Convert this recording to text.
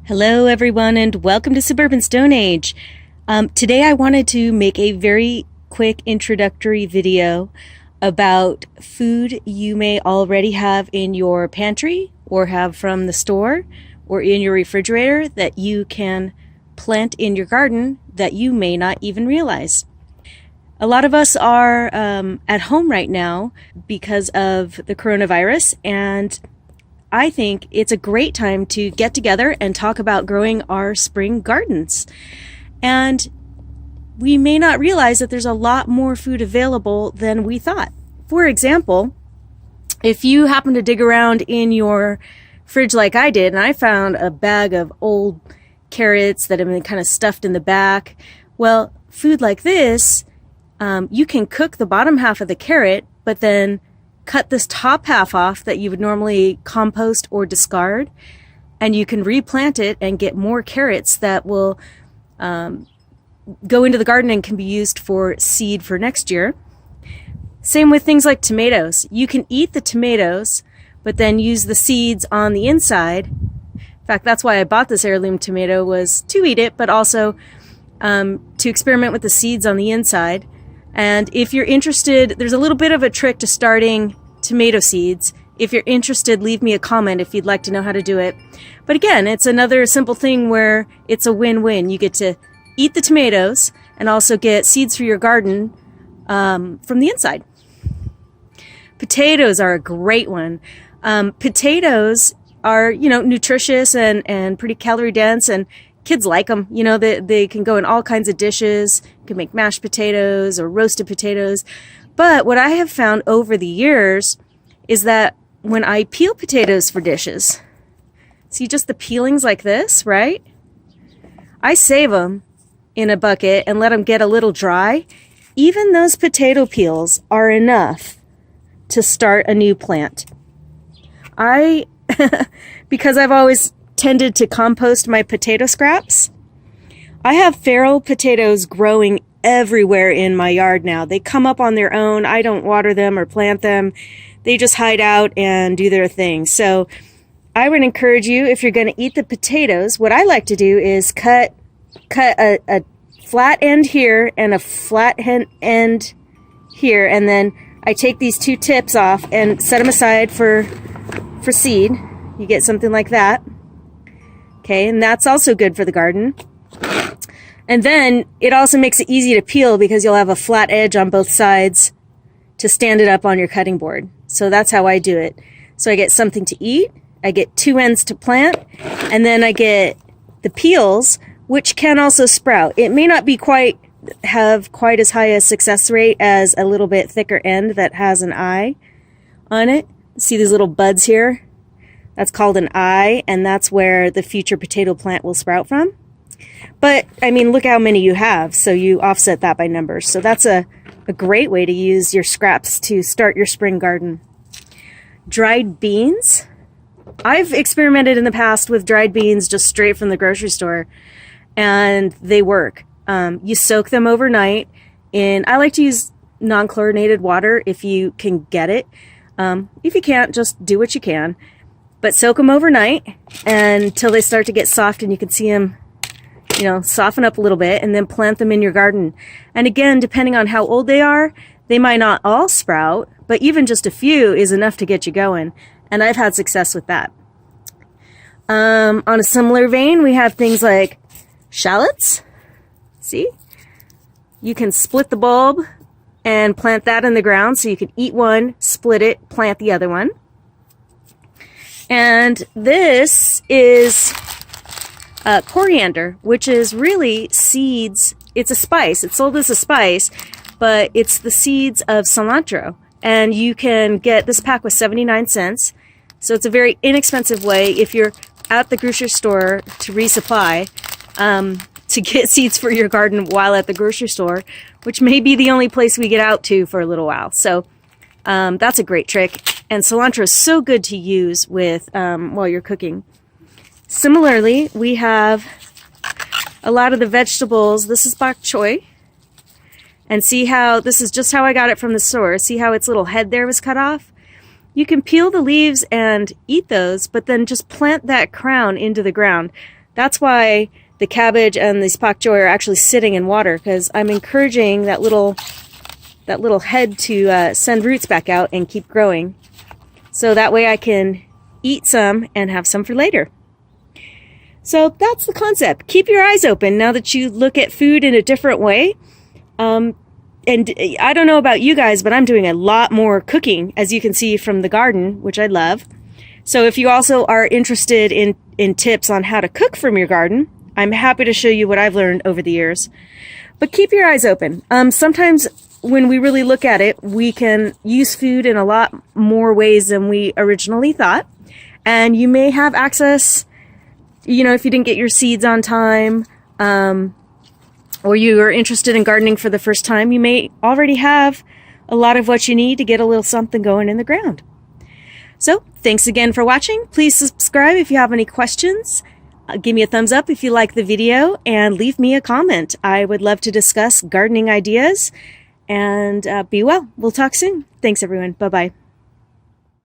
Hello everyone and welcome to Suburban Stone Age. Today I wanted to make a very quick introductory video about food you may already have in your pantry or have from the store or in your refrigerator that you can plant in your garden that you may not even realize. A lot of us are at home right now because of the coronavirus, and I think it's a great time to get together and talk about growing our spring gardens. And we may not realize that there's a lot more food available than we thought. For example, if you happen to dig around in your fridge like I did, and I found a bag of old carrots that have been kind of stuffed in the back, well, food like this, you can cook the bottom half of the carrot, but then cut this top half off that you would normally compost or discard, and you can replant it and get more carrots that will go into the garden and can be used for seed for next year. Same with things like tomatoes. You can eat the tomatoes, but then use the seeds on the inside. In fact, that's why I bought this heirloom tomato, was to eat it, but also to experiment with the seeds on the inside. And if you're interested, there's a little bit of a trick to starting tomato seeds. If you're interested, leave me a comment if you'd like to know how to do it. But again, it's another simple thing where it's a win-win. You get to eat the tomatoes and also get seeds for your garden from the inside. Potatoes are a great one. Potatoes are, nutritious and pretty calorie dense, and kids like them. They can go in all kinds of dishes. You can make mashed potatoes or roasted potatoes. But what I have found over the years is that when I peel potatoes for dishes, see just the peelings like this, right? I save them in a bucket and let them get a little dry. Even those potato peels are enough to start a new plant. Because I've always tended to compost my potato scraps, I have feral potatoes growing everywhere in my yard now. They come up on their own. I don't water them or plant them. They just hide out and do their thing. So I would encourage you, if you're going to eat the potatoes, what I like to do is cut a flat end here and a flat end here, and then I take these two tips off and set them aside for seed. You get something like that. Okay, and that's also good for the garden. And then it also makes it easy to peel because you'll have a flat edge on both sides to stand it up on your cutting board. So that's how I do it. So I get something to eat, I get two ends to plant, and then I get the peels, which can also sprout. It may not be have quite as high a success rate as a little bit thicker end that has an eye on it. See these little buds here? That's called an eye, and that's where the future potato plant will sprout from. But, look how many you have, so you offset that by numbers. So that's a great way to use your scraps to start your spring garden. Dried beans. I've experimented in the past with dried beans just straight from the grocery store, and they work. You soak them overnight I like to use non-chlorinated water if you can get it. If you can't, just do what you can. But soak them overnight until they start to get soft and you can see them, soften up a little bit, and then plant them in your garden. And again, depending on how old they are, they might not all sprout, but even just a few is enough to get you going. And I've had success with that. On a similar vein, we have things like shallots. See? You can split the bulb and plant that in the ground, so you can eat one, split it, plant the other one. And this is coriander, which is really seeds. It's a spice. It's sold as a spice, but it's the seeds of cilantro. And you can get this pack with 79 cents. So it's a very inexpensive way if you're at the grocery store to resupply, to get seeds for your garden while at the grocery store, which may be the only place we get out to for a little while. So that's a great trick. And cilantro is so good to use with while you're cooking. Similarly, we have a lot of the vegetables. This is bok choy. And see how, this is just how I got it from the store. See how its little head there was cut off? You can peel the leaves and eat those, but then just plant that crown into the ground. That's why the cabbage and the pak choi are actually sitting in water, because I'm encouraging that little head to send roots back out and keep growing. So that way I can eat some and have some for later. So that's the concept. Keep your eyes open now that you look at food in a different way. And I don't know about you guys, but I'm doing a lot more cooking, as you can see from the garden, which I love. So if you also are interested in tips on how to cook from your garden, I'm happy to show you what I've learned over the years. But keep your eyes open. Sometimes when we really look at it, we can use food in a lot more ways than we originally thought. And you may have access, you know, if you didn't get your seeds on time, or you are interested in gardening for the first time, you may already have a lot of what you need to get a little something going in the ground. So thanks again for watching. Please subscribe if you have any questions. Give me a thumbs up if you like the video, and leave me a comment. I would love to discuss gardening ideas. And be well. We'll talk soon. Thanks, everyone. Bye-bye.